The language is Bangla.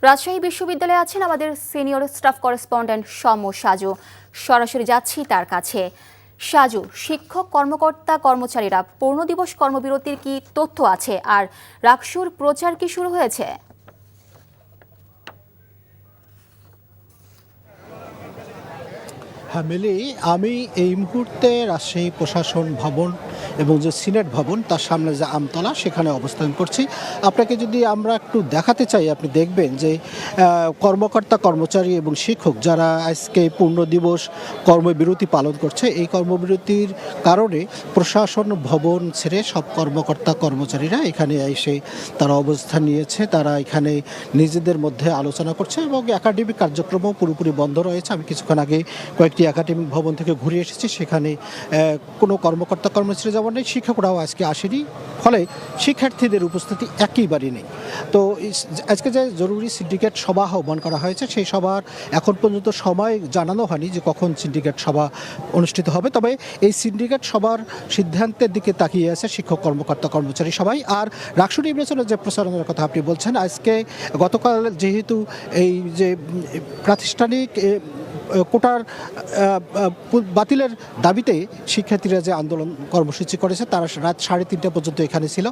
রাজশাহী বিশ্ববিদ্যালয়ে আছেন আমাদের senior staff correspondent Soumya Saju. সরাসরি যাচ্ছি তার কাছে। সাজু, শিক্ষক কর্মকর্তা কর্মচারীরা পূর্ণ দিবস কর্মবিরতির কি তথ্য আছে, আর রাকসুর প্রচার কি শুরু হয়েছে? হ্যাঁ মিলি, আমি এই মুহূর্তে রাজশাহী প্রশাসন ভবন এবং যে সিনেট ভবন তার সামনে যে আমতলা সেখানে অবস্থান করছি। আপনাকে যদি আমরা একটু দেখাতে চাই, আপনি দেখবেন যে কর্মকর্তা কর্মচারী এবং শিক্ষক যারা আজকে পূর্ণ দিবস কর্মবিরতি পালন করছে, এই কর্মবিরতির কারণে প্রশাসন ভবন ছেড়ে সব কর্মকর্তা কর্মচারীরা এখানে এসে তারা অবস্থান নিয়েছে। তারা এখানে নিজেদের মধ্যে আলোচনা করছে এবং একাডেমিক কার্যক্রমও পুরোপুরি বন্ধ রয়েছে। আমি কিছুক্ষণ আগে কয়েকটি একাডেমিক ভবন থেকে ঘুরে এসেছি, সেখানে কোনো কর্মকর্তা কর্মচারী যেমন নেই, শিক্ষকরাও আজকে আসেনি, ফলে শিক্ষার্থীদের উপস্থিতি একেবারেই নেই। তো আজকে যে জরুরি সিন্ডিকেট সভা আহ্বান করা হয়েছে, সেই সভার এখন পর্যন্ত সময় জানানো হয়নি যে কখন সিন্ডিকেট সভা অনুষ্ঠিত হবে। তবে এই সিন্ডিকেট সভার সিদ্ধান্তের দিকে তাকিয়ে আছে শিক্ষক কর্মকর্তা কর্মচারী সবাই। আর রাকসু নির্বাচনের যে প্রচারণার কথা আপনি বলছেন, আজকে গতকাল যেহেতু এই যে প্রাতিষ্ঠানিক কোটার বাতিলের দাবিতে শিক্ষার্থীরা যে আন্দোলন কর্মসূচি করেছে, তারা রাত 3:30 পর্যন্ত এখানে ছিল।